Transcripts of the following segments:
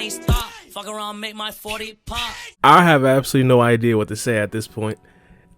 can't stop. Fuck around, make my 40 pop. I have absolutely no idea what to say at this point.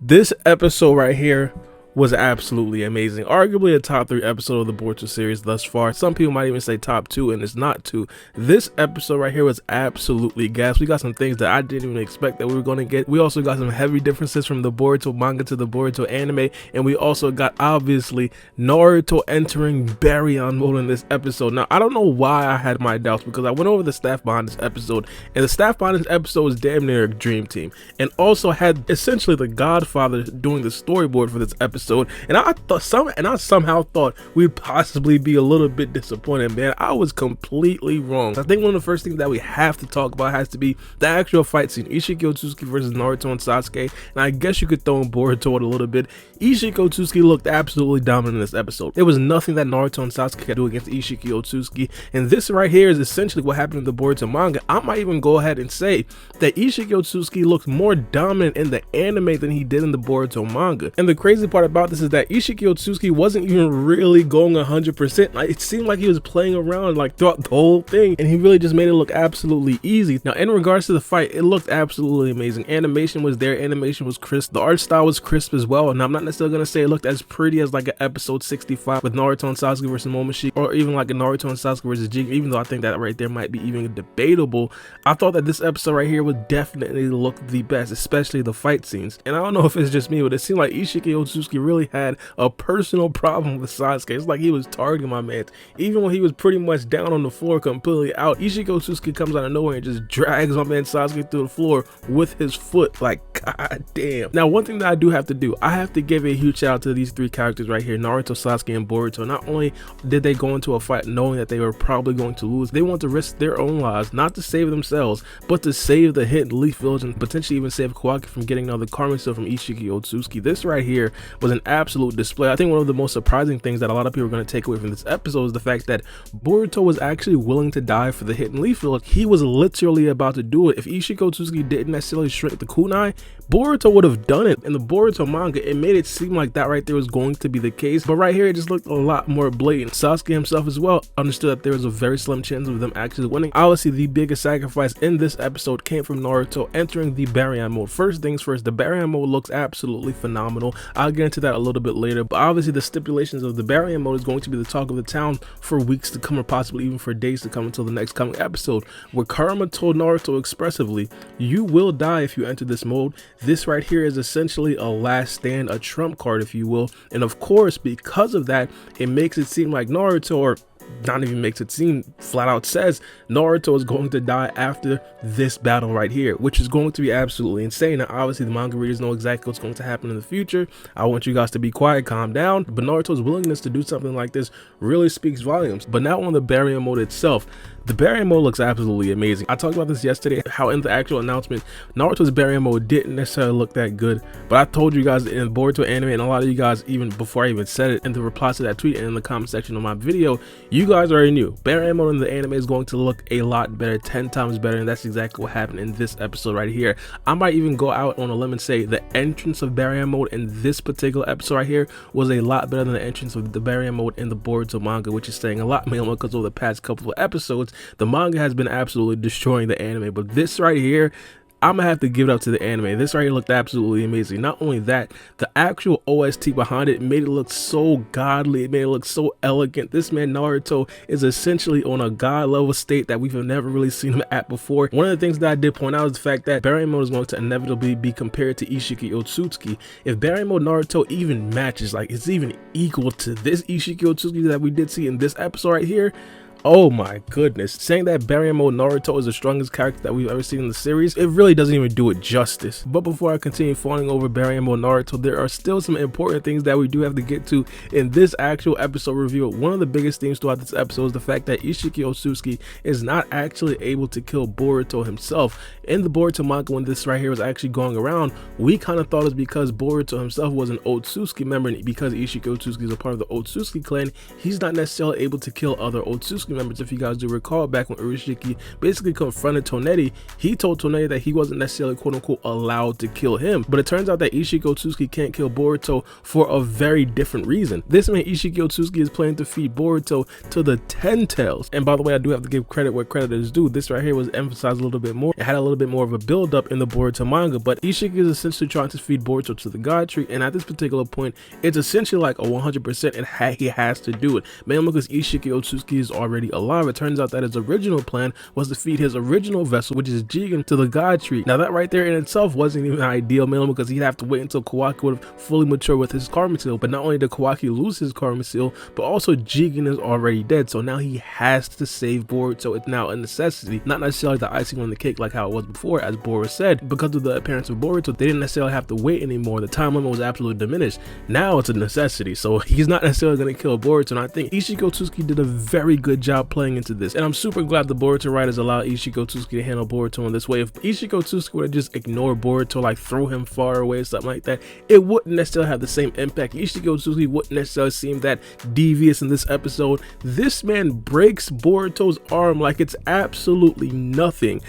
This episode right here was absolutely amazing. Arguably a top 3 episode of the Boruto series thus far. Some people might even say top 2, and it's not 2. This episode right here was absolutely gas. We got some things that I didn't even expect that we were going to get. We also got some heavy differences from the Boruto manga to the Boruto anime, and we also got, obviously, Naruto entering Baryon mode in this episode. Now, I don't know why I had my doubts, because I went over the staff behind this episode, and the staff behind this episode was damn near a dream team, and also had essentially the Godfather doing the storyboard for this episode. And I somehow thought we'd possibly be a little bit disappointed, man. I was completely wrong. I think one of the first things that we have to talk about has to be the actual fight scene. Isshiki Otsutsuki versus Naruto and Sasuke. And I guess you could throw in Boruto a little bit. Isshiki Otsutsuki looked absolutely dominant in this episode. There was nothing that Naruto and Sasuke could do against Isshiki Otsutsuki. And this right here is essentially what happened in the Boruto manga. I might even go ahead and say that Isshiki Otsutsuki looked more dominant in the anime than he did in the Boruto manga. And the crazy part about this is that Isshiki Otsutsuki wasn't even really going 100%. Like, it seemed like he was playing around like throughout the whole thing, and he really just made it look absolutely easy. Now, in regards to the fight, it looked absolutely amazing. Animation was there, animation was crisp, the art style was crisp as well. And I'm not necessarily gonna say it looked as pretty as like an episode 65 with Naruto and Sasuke versus momoshiki, or even like a Naruto and Sasuke versus Jigen, even though I think that right there might be even debatable. I thought that this episode right here would definitely look the best, especially the fight scenes. And I don't know if it's just me, but it seemed like Isshiki Otsutsuki really had a personal problem with Sasuke. It's like he was targeting my man. Even when he was pretty much down on the floor, completely out, Isshiki Otsutsuki comes out of nowhere and just drags my man Sasuke through the floor with his foot. Like, god damn. Now, one thing that I do have to do, I have to give a huge shout out to these 3 characters right here, Naruto, Sasuke, and Boruto. Not only did they go into a fight knowing that they were probably going to lose, they want to risk their own lives, not to save themselves, but to save the Hidden Leaf Village and potentially even save Kawaki from getting another karma seal from Isshiki Otsutsuki. This right here was an absolute display. I think one of the most surprising things that a lot of people are going to take away from this episode is the fact that Boruto was actually willing to die for the Hidden Leaf Village. He was literally about to do it. If Isshiki Otsutsuki didn't necessarily shrink the kunai, Boruto would have done it. In the Boruto manga, it made it seem like that right there was going to be the case, but right here it just looked a lot more blatant. Sasuke himself as well understood that there was a very slim chance of them actually winning. Obviously, the biggest sacrifice in this episode came from Naruto entering the Baryon mode. First things first, the Baryon mode looks absolutely phenomenal. I'll get into that a little bit later, but obviously the stipulations of the Baryon mode is going to be the talk of the town for weeks to come, or possibly even for days to come, until the next coming episode, where Kurama told Naruto expressively, you will die if you enter this mode. This right here is essentially a last stand, a trump card if you will, and of course because of that it makes it seem like Naruto, or not even makes it seem, flat out says Naruto is going to die after this battle right here, which is going to be absolutely insane. Now obviously the manga readers know exactly what's going to happen in the future. I want you guys to be quiet, calm down, but Naruto's willingness to do something like this really speaks volumes. But now on the Baryon mode itself, the Baryon mode looks absolutely amazing. I talked about this yesterday, how in the actual announcement Naruto's Baryon mode didn't necessarily look that good, but I told you guys in Boruto anime, and a lot of you guys even before I even said it in the replies to that tweet and in the comment section of my video, you guys already knew Baryon mode in the anime is going to look a lot better, 10 times better, and that's exactly what happened in this episode right here. I might even go out on a limb and say the entrance of Baryon mode in this particular episode right here was a lot better than the entrance of the Baryon mode in the Boruto manga, which is saying a lot, mainly because over the past couple of episodes the manga has been absolutely destroying the anime. But this right here, I'm gonna have to give it up to the anime. This right here looked absolutely amazing. Not only that, the actual OST behind it made it look so godly. It made it look so elegant. This man Naruto is essentially on a god level state that we've never really seen him at before. One of the things that I did point out is the fact that Baryon mode is going to inevitably be compared to Isshiki Otsutsuki. If Baryon mode Naruto even matches, like it's even equal to this Isshiki Otsutsuki that we did see in this episode right here, oh my goodness. Saying that Baryon mode Naruto is the strongest character that we've ever seen in the series, it really doesn't even do it justice. But before I continue fawning over Baryon mode Naruto, there are still some important things that we do have to get to in this actual episode review. One of the biggest themes throughout this episode is the fact that Isshiki Otsutsuki is not actually able to kill Boruto himself. In the Boruto manga, when this right here was actually going around, we kind of thought it was because Boruto himself was an Otsutsuki member, and because Isshiki Otsutsuki is a part of the Otsutsuki clan, he's not necessarily able to kill other Otsutsuki Otsutsuki members, if you guys do recall, back when Isshiki basically confronted Tonetti, he told Tonetti that he wasn't necessarily quote-unquote allowed to kill him. But it turns out that Isshiki Otsutsuki can't kill Boruto for a very different reason. This man Isshiki Otsutsuki is planning to feed Boruto to the 10 tails. And by the way, I do have to give credit where credit is due. This right here was emphasized a little bit more. It had a little bit more of a build up in the Boruto manga, but Isshiki is essentially trying to feed Boruto to the God Tree, and at this particular point, it's essentially like a 100% he has to do it. Mainly because Isshiki Otsutsuki is already alive. It turns out that his original plan was to feed his original vessel, which is Jigen, to the God Tree. Now that right there in itself wasn't even ideal, mainly because he'd have to wait until Kawaki would have fully matured with his karma seal. But not only did Kawaki lose his karma seal, but also Jigen is already dead, so now he has to save Boruto. It's now a necessity, not necessarily the icing on the cake like how it was before. As Boruto said, because of the appearance of Boruto, they didn't necessarily have to wait anymore. The time limit was absolutely diminished. Now it's a necessity, so he's not necessarily going to kill Boruto, and I think Isshiki Otsutsuki did a very good job playing into this, and I'm super glad the Boruto writers allowed Isshiki Otsutsuki to handle Boruto in this way. If Isshiki Otsutsuki would have just ignored Boruto, like throw him far away or something like that, it wouldn't necessarily have the same impact. Isshiki Otsutsuki wouldn't necessarily seem that devious in this episode. This man breaks Boruto's arm like it's absolutely nothing,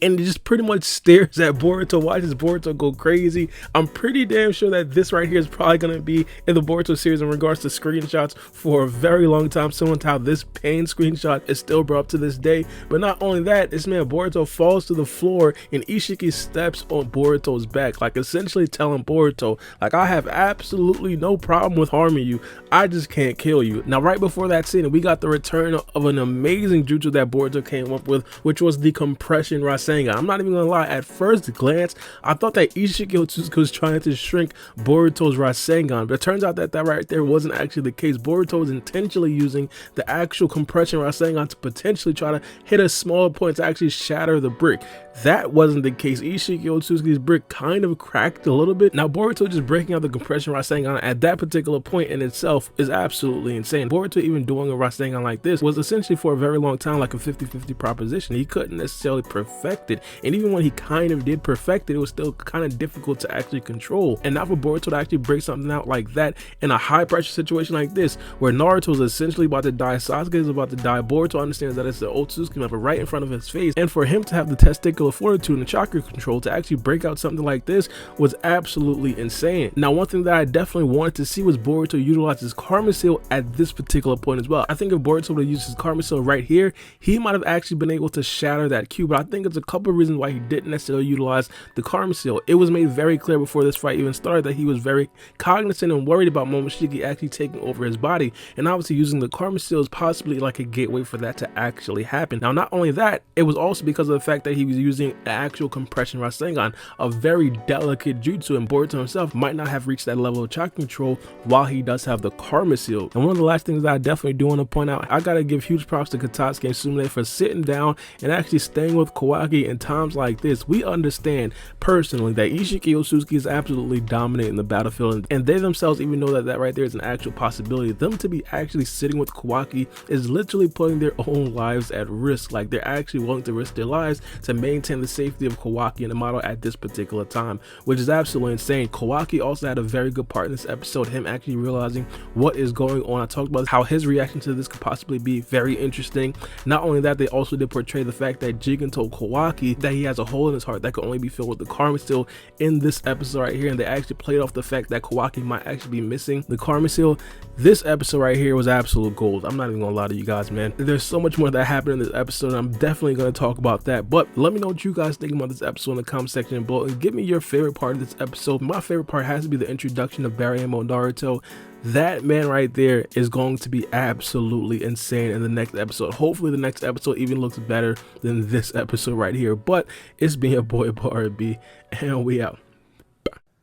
and it just pretty much stares at Boruto, watches Boruto go crazy. I'm pretty damn sure that this right here is probably going to be in the Boruto series in regards to screenshots for a very long time, similar to how this pain screenshot is still brought up to this day. But not only that, this man Boruto falls to the floor and Isshiki steps on Boruto's back, like essentially telling Boruto, like, I have absolutely no problem with harming you, I just can't kill you. Now right before that scene, we got the return of an amazing jutsu that Boruto came up with, which was the compression Rasengan. I'm not even gonna lie, at first glance I thought that Isshiki Otsutsuki was trying to shrink Boruto's Rasengan, but it turns out that that right there wasn't actually the case. Boruto was intentionally using the actual compression Rasengan to potentially try to hit a small point to actually shatter the brick. That wasn't the case. Isshiki Otsutsuki's brick kind of cracked a little bit. Now Boruto just breaking out the compression Rasengan at that particular point in itself is absolutely insane. Boruto even doing a Rasengan like this was essentially for a very long time like a 50-50 proposition. He couldn't necessarily perfect it, and even when he kind of did perfect it, it was still kind of difficult to actually control. And now for Boruto to actually break something out like that in a high pressure situation like this, where Naruto is essentially about to die, Sasuke is about to die, Boruto understands that it's the Otsutsuki member right in front of his face, and for him to have the testicular fortitude and the chakra control to actually break out something like this was absolutely insane. Now one thing that I definitely wanted to see was Boruto utilize his karma seal at this particular point as well. I think if Boruto would have used his karma seal right here, he might have actually been able to shatter that cube, but I think it's a couple of reasons why he didn't necessarily utilize the karma seal. It was made very clear before this fight even started that he was very cognizant and worried about momoshiki actually taking over his body, and obviously using the karma seal is possibly like a gateway for that to actually happen. Now not only that, it was also because of the fact that he was using an actual compression Rasengan, a very delicate jutsu, and Boruto himself might not have reached that level of chakra control while he does have the karma seal. And one of the last things that I definitely do want to point out, I gotta give huge props to Katsuki and Sumire for sitting down and actually staying with Kawaki in times like this. We understand personally that Isshiki Otsutsuki is absolutely dominating the battlefield, and they themselves even know that that right there is an actual possibility. Them to be actually sitting with Kawaki is literally putting their own lives at risk. Like, they're actually willing to risk their lives to maintain the safety of Kawaki and the model at this particular time, which is absolutely insane. Kawaki also had a very good part in this episode, him actually realizing what is going on. I talked about how his reaction to this could possibly be very interesting. Not only that, they also did portray the fact that Jigen told Kawaki that he has a hole in his heart that could only be filled with the karma seal in this episode right here, and they actually played off the fact that Kawaki might actually be missing the karma seal. This episode right here was absolute gold. I'm not even gonna lie to you guys, man. There's so much more that happened in this episode, and I'm definitely gonna talk about that, but let me know what you guys think about this episode in the comment section below, and give me your favorite part of this episode. My favorite part has to be the introduction of Baryon Naruto. That man right there is going to be absolutely insane in the next episode. Hopefully the next episode even looks better than this episode right here. But it's been your boy Baara, and we out.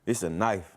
It's a knife.